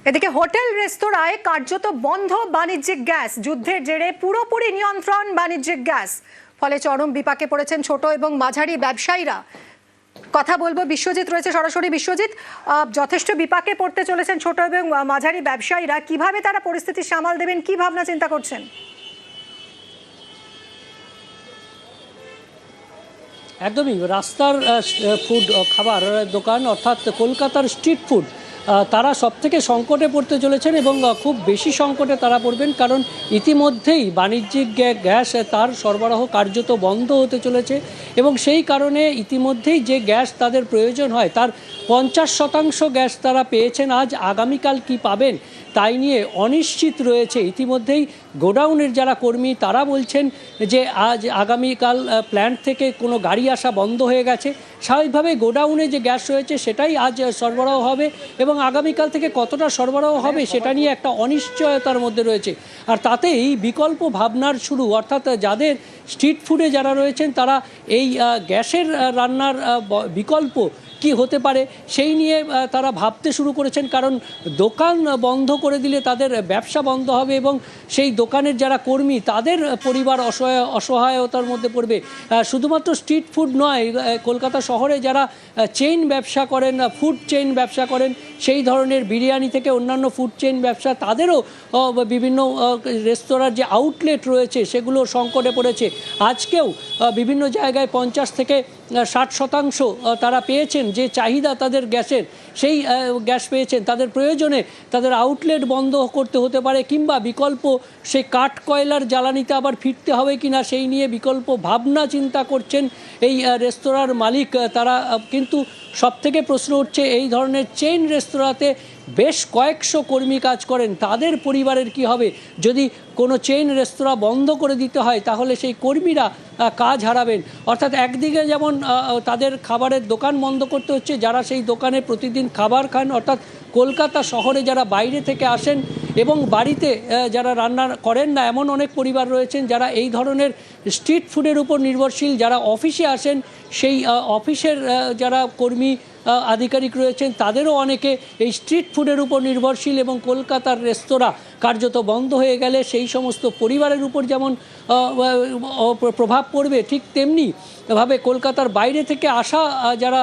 এদিকে হোটেল রেস্তোরাঁয় কার্যত বন্ধ বাণিজ্যিক গ্যাস, যুদ্ধের জেরে পুরোপুরি নিয়ন্ত্রণ বাণিজ্যিক গ্যাস, ফলে চরম বিপাকে পড়েছেন ছোট এবং মাঝারি ব্যবসায়ীরা। কথা বলবো, বিশ্বজিৎ রয়েছে সরাসরি। বিশ্বজিৎ, যথেষ্ট বিপাকে পড়তে চলেছেন ছোট এবং মাঝারি ব্যবসায়ীরা, কিভাবে তারা পরিস্থিতি সামাল দেবেন, কি ভাবনা চিন্তা করছেন? একদমই, রাস্তার ফুড খাবার দোকান অর্থাৎ কলকাতার স্ট্রিট ফুড, তারা সবথেকে সংকটে পড়তে চলেছেন এবং খুব বেশি সংকটে তারা পড়বেন, কারণ ইতিমধ্যেই বাণিজ্যিক গ্যাস তার সরবরাহ কার্যত বন্ধ হতে চলেছে এবং সেই কারণে ইতিমধ্যেই যে গ্যাস তাদের প্রয়োজন হয় তার 50% গ্যাস তারা পেয়েছেন। আজ আগামীকাল কি পাবেন তাই নিয়ে অনিশ্চিত রয়েছে। ইতিমধ্যেই গোডাউনের যারা কর্মী তারা বলছেন যে আজ আগামীকাল প্ল্যান্ট থেকে কোনো গাড়ি আসা বন্ধ হয়ে গেছে। স্বাভাবিকভাবে গোডাউনে যে গ্যাস রয়েছে সেটাই আজ সরবরাহ হবে এবং আগামীকাল থেকে কতটা সরবরাহ হবে সেটা নিয়ে একটা অনিশ্চয়তার মধ্যে রয়েছে। আর তাতেই বিকল্প ভাবনার শুরু, অর্থাৎ যাদের স্ট্রিট ফুডে যারা রয়েছেন তারা এই গ্যাসের রান্নার বিকল্প কি হতে পারে সেই নিয়ে তারা ভাবতে শুরু করেছেন, কারণ দোকান বন্ধ করে দিলে তাদের ব্যবসা বন্ধ হবে এবং সেই দোকানের যারা কর্মী তাদের পরিবার অসহায়তার মধ্যে পড়বে। শুধুমাত্র স্ট্রিট ফুড নয়, কলকাতা শহরে যারা চেইন ব্যবসা করেন, ফুড চেইন ব্যবসা করেন, সেই ধরনের বিরিয়ানি থেকে অন্যান্য ফুড চেইন ব্যবসা, তাদেরও বিভিন্ন রেস্তোরাঁর যে আউটলেট রয়েছে সেগুলো সংকটে পড়েছে। আজকেও বিভিন্ন জায়গায় 50 থেকে 60% তারা পেয়েছেন যে চাহিদা তাদের গ্যাসের, সেই গ্যাস পেয়েছেন। তাদের প্রয়োজনে তাদের আউটলেট বন্ধ করতে হতে পারে, কিংবা বিকল্প সেই কাঠ কয়লার জ্বালানিতে আবার ফিরতে হবে কিনা সেই নিয়ে বিকল্প ভাবনা চিন্তা করছেন এই রেস্তোরাঁর মালিক তারা। কিন্তু সবথেকে প্রশ্ন উঠছে, এই ধরনের চেইন রেস্তোরাঁতে বেশ কয়েকশো কর্মী কাজ করেন, তাদের পরিবারের কি হবে? যদি কোনো চেইন রেস্তোরাঁ বন্ধ করে দিতে হয় তাহলে সেই কর্মীরা কাজ হারাবেন। অর্থাৎ একদিকে যেমন তাদের খাবারের দোকান বন্ধ করতে হচ্ছে, যারা সেই দোকানে প্রতিদিন খাবার খান, অর্থাৎ কলকাতা শহরে যারা বাইরে থেকে আসেন এবং বাড়িতে যারা রান্না করেন না, এমন অনেক পরিবার রয়েছেন যারা এই ধরনের স্ট্রিট ফুডের উপর নির্ভরশীল। যারা অফিসে আসেন, সেই অফিসের যারা কর্মী আধিকারিক রয়েছেন তাদেরও অনেকে এই স্ট্রিট ফুডের উপর নির্ভরশীল এবং কলকাতার রেস্তোরাঁ কার্যত বন্ধ হয়ে গেলে সেই সমস্ত পরিবারের উপর যেমন প্রভাব পড়বে, ঠিক তেমনি ভাবে কলকাতার বাইরে থেকে আসা যারা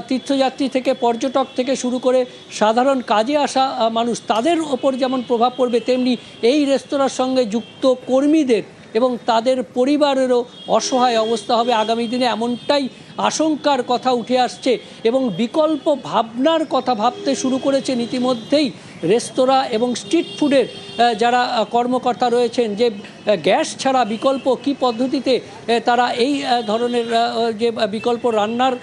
তীর্থযাত্রী থেকে পর্যটক থেকে শুরু করে সাধারণ কাজে আসা মানুষ, তাদের ওপর যেমন প্রভাব পড়বে, তেমনি এই রেস্তোরাঁর সঙ্গে যুক্ত কর্মীদের এবং তাদের পরিবারেরও অসহায় অবস্থা হবে আগামী দিনে, এমনটাই আশঙ্কার কথা উঠে আসছে। এবং বিকল্প ভাবনার কথা ভাবতে শুরু করেছেন ইতিমধ্যেই রেস্তোরাঁ এবং স্ট্রিট ফুডের যারা কর্মকর্তা রয়েছেন, যে গ্যাস ছাড়া বিকল্প কি পদ্ধতিতে তারা এই ধরনের যে বিকল্প রান্নার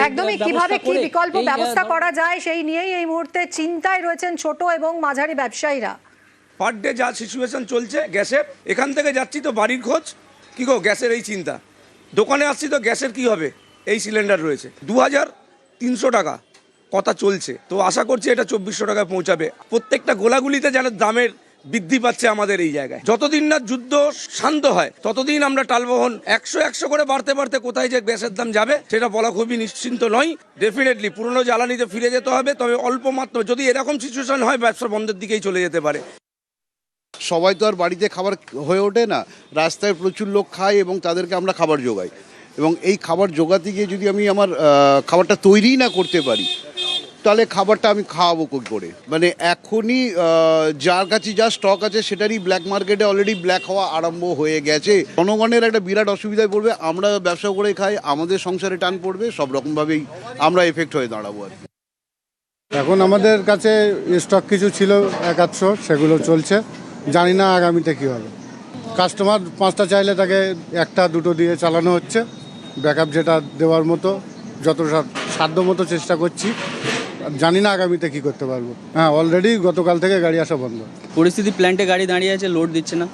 একদমই কিভাবে কি বিকল্প ব্যবস্থা করা যায় সেই নিয়েই এই মুহূর্তে চিন্তায় রয়েছেন ছোট এবং মাঝারি ব্যবসায়ীরা। পার ডে যা সিচুয়েশন চলছে গ্যাসের, এখান থেকে যাচ্ছি তো বাড়ির খোঁজ, কী গো গ্যাসের এই চিন্তা, দোকানে আসছি তো গ্যাসের কি হবে, এই সিলিন্ডার রয়েছে 2300 টাকা কথা চলছে, তো আশা করছি এটা 2400 টাকায় পৌঁছাবে। প্রত্যেকটা গোলাগুলিতে যেন দামের বৃদ্ধি পাচ্ছে আমাদের এই জায়গায়। যতদিন না যুদ্ধ শান্ত হয় ততদিন আমরা টালবহন 100 করে বাড়তে বাড়তে কোথায় যে গ্যাসের দাম যাবে সেটা বলা খুবই নিশ্চিন্ত নয়। ডেফিনেটলি পুরনো জ্বালানিতে ফিরে যেতে হবে, তবে অল্প মাত্র, যদি এরকম সিচুয়েশন হয় ব্যবসা বন্ধের দিকেই চলে যেতে পারে। সবাই তো আর বাড়িতে খাবার হয়ে ওঠে না, রাস্তায় প্রচুর লোক খায় এবং তাদেরকে আমরা খাবার জোগাই, এবং এই খাবার জোগাতে গিয়ে যদি আমি আমার খাবারটা তৈরি না করতে পারি তাহলে খাবারটা আমি খাওয়াবো কী করে? মানে এখনই যার কাছে যা স্টক আছে সেটারই ব্ল্যাক মার্কেটে অলরেডি ব্ল্যাক হওয়া আরম্ভ হয়ে গেছে। জনগণের একটা বিরাট অসুবিধায় পড়বে, আমরা ব্যবসা করে খাই, আমাদের সংসারে টান পড়বে, সব রকমভাবেই আমরা এফেক্ট হয়ে দাঁড়াবো আর কি। এখন আমাদের কাছে স্টক কিছু ছিল 1-800, সেগুলো চলছে, জানি না আগামীতে কী হবে। কাস্টমার 5টা চাইলে তাকে 1-2 দিয়ে চালানো হচ্ছে, ব্যাকআপ যেটা দেওয়ার মতো যত সাধ্য মতো চেষ্টা করছি, জানি না আগামীতে কী করতে পারবো। হ্যাঁ, অলরেডি গতকাল থেকে গাড়ি আসা বন্ধ। পরিস্থিতি, প্ল্যান্টে গাড়ি দাঁড়িয়ে আছে, লোড দিচ্ছে না,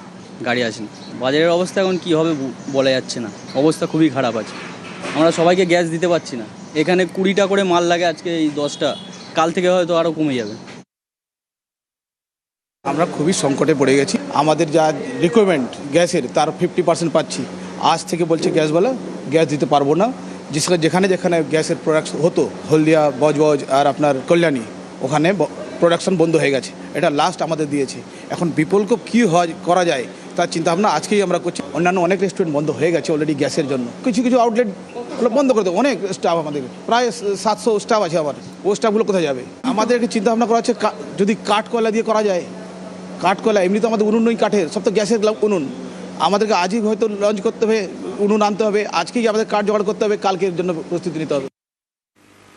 গাড়ি আসে না। বাজারের অবস্থা এখন কী হবে বলা যাচ্ছে না, অবস্থা খুবই খারাপ আছে। আমরা সবাইকে গ্যাস দিতে পারছি না, এখানে 20টা করে মাল লাগে, আজকে এই 10টা, কাল থেকে হয়তো আরও কমে যাবে। আমরা খুবই সংকটে পড়ে গেছি, আমাদের যা রিকোয়ারমেন্ট গ্যাসের তার 50% পাচ্ছি, আজ থেকে বলছে গ্যাসওয়ালা গ্যাস দিতে পারবো না। যেখানে যেখানে গ্যাসের প্রোডাক্ট হতো, হলদিয়া, বজবজ আর আপনার কল্যাণী, ওখানে প্রোডাকশন বন্ধ হয়ে গেছে, এটা লাস্ট আমাদের দিয়েছে। এখন বিকল্প কী করা যায় তার চিন্তাভাবনা আজকেই আমরা করছি। অন্যান্য অনেক রেস্টুরেন্ট বন্ধ হয়ে গেছে অলরেডি গ্যাসের জন্য, কিছু কিছু আউটলেট বন্ধ করে দেবো। অনেক স্টাফ আমাদের প্রায় 700 স্টাফ আছে আমার, ও স্টাফগুলো কোথায় যাবে? আমাদেরকে চিন্তাভাবনা করা হচ্ছে যদি কাঠ কয়লা দিয়ে করা যায়, কাঠ কয়লা এমনি তো আমাদের উনুন নই কাঠের, সব তো গ্যাসের উনুন। আমাদেরকে আজই হয়তো লঞ্চ করতে হবে, উনুন আনতে হবে, আজকেই আমাদের কাঠ জোগাড় করতে হবে, কালকের জন্য প্রস্তুতি নিতে হবে।